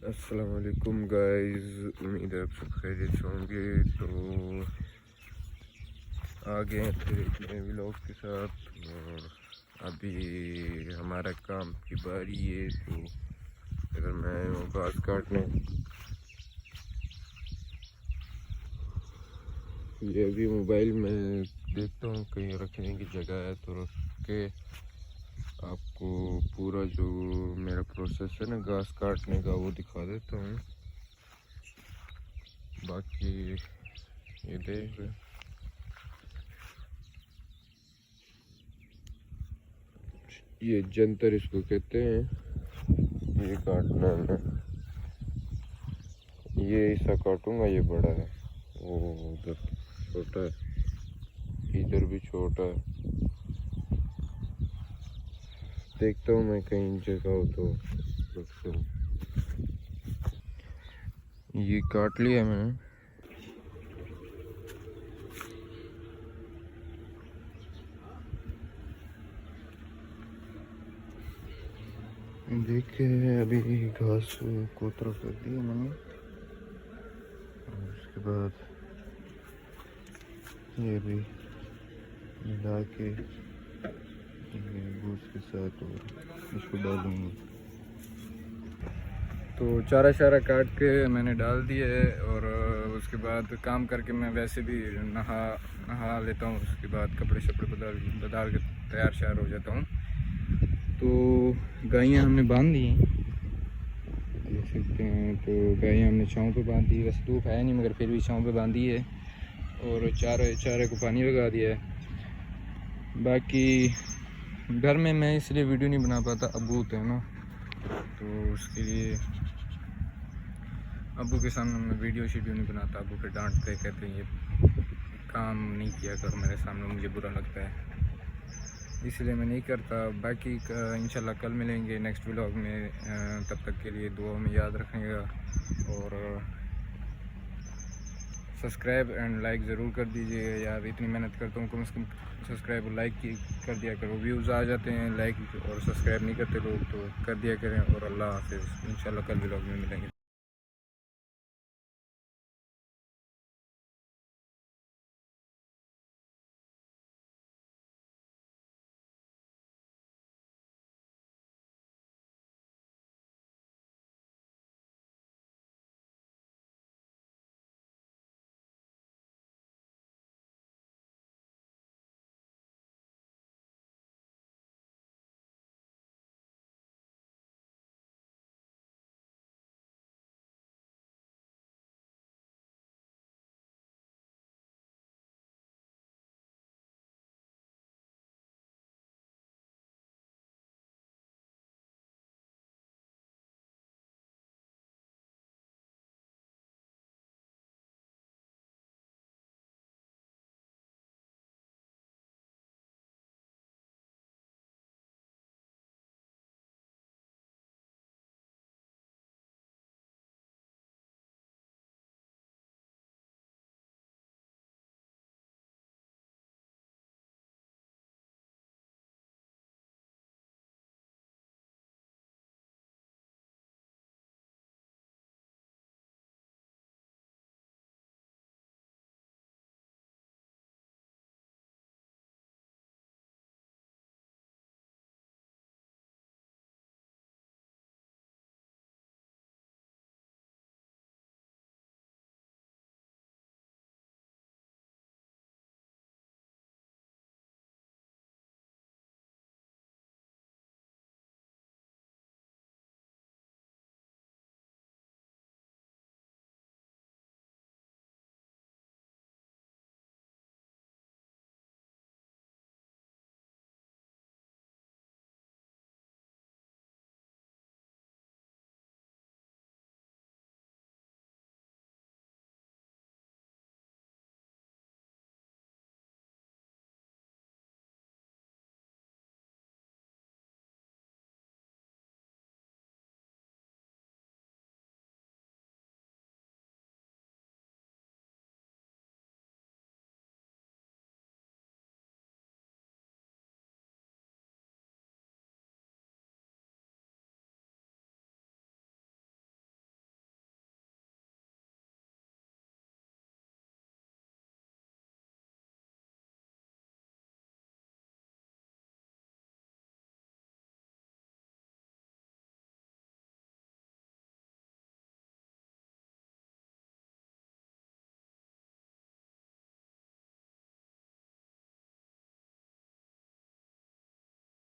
अस्सलाम वालेकुम गाइस, उम्मीद है आप सब खैरियत से होंगे। तो आ गए हैं फिर एक नए व्लॉग के साथ। और अभी हमारा काम की बारी है, तो अगर मैं घास काटने, ये अभी मोबाइल में देखता हूँ कहीं रखने की जगह है तो रख के आपको पूरा जो मेरा प्रोसेस है ना घास काटने का वो दिखा देता हूँ। बाकी ये देख रहे, ये जंतर इसको कहते हैं। ये काटना है ना, ये ऐसा काटूंगा, ये बड़ा है, वो उधर छोटा है, इधर भी छोटा है। देखता हूँ मैं कहीं जगह हो तो रखता हूँ। ये काट लिया मैंने। देखिए अभी घास को तरफ कर दिया मैंने, और उसके बाद ये भी मिला के भूस के साथ और इसको डालूंगा। तो चारा शारा काट के मैंने डाल दिया है, और उसके बाद काम करके मैं वैसे भी नहा लेता हूँ। उसके बाद कपड़े शपड़े बदल के तैयार शार हो जाता हूँ। तो गायें हमने बांध दी हैं, देख सकते हैं। तो गायें हमने छाँव पे बांध दी, वैसे धूप है नहीं मगर फिर भी छाँव पे बांधी है, और चारे को पानी लगा दिया है। बाकी घर में मैं इसलिए वीडियो नहीं बना पाता, अबू होते हैं ना, तो उसके लिए अबू के सामने मैं वीडियो नहीं बनाता। अबू फिर डांटते, कहते हैं ये काम नहीं किया कर मेरे सामने, मुझे बुरा लगता है, इसलिए मैं नहीं करता। बाकी इंशाल्लाह कल मिलेंगे नेक्स्ट व्लॉग में। तब तक के लिए दुआ में याद रखिएगा, और सब्सक्राइब एंड लाइक ज़रूर कर दीजिएगा यार। इतनी मेहनत करता हूँ, कम से कम सब्सक्राइब और लाइक कर दिया करो। व्यूज़ आ जाते हैं, लाइक और सब्सक्राइब नहीं करते लोग, तो कर दिया करें। और अल्लाह हाफिज़, इंशाल्लाह कल व्लॉग में मिलेंगे।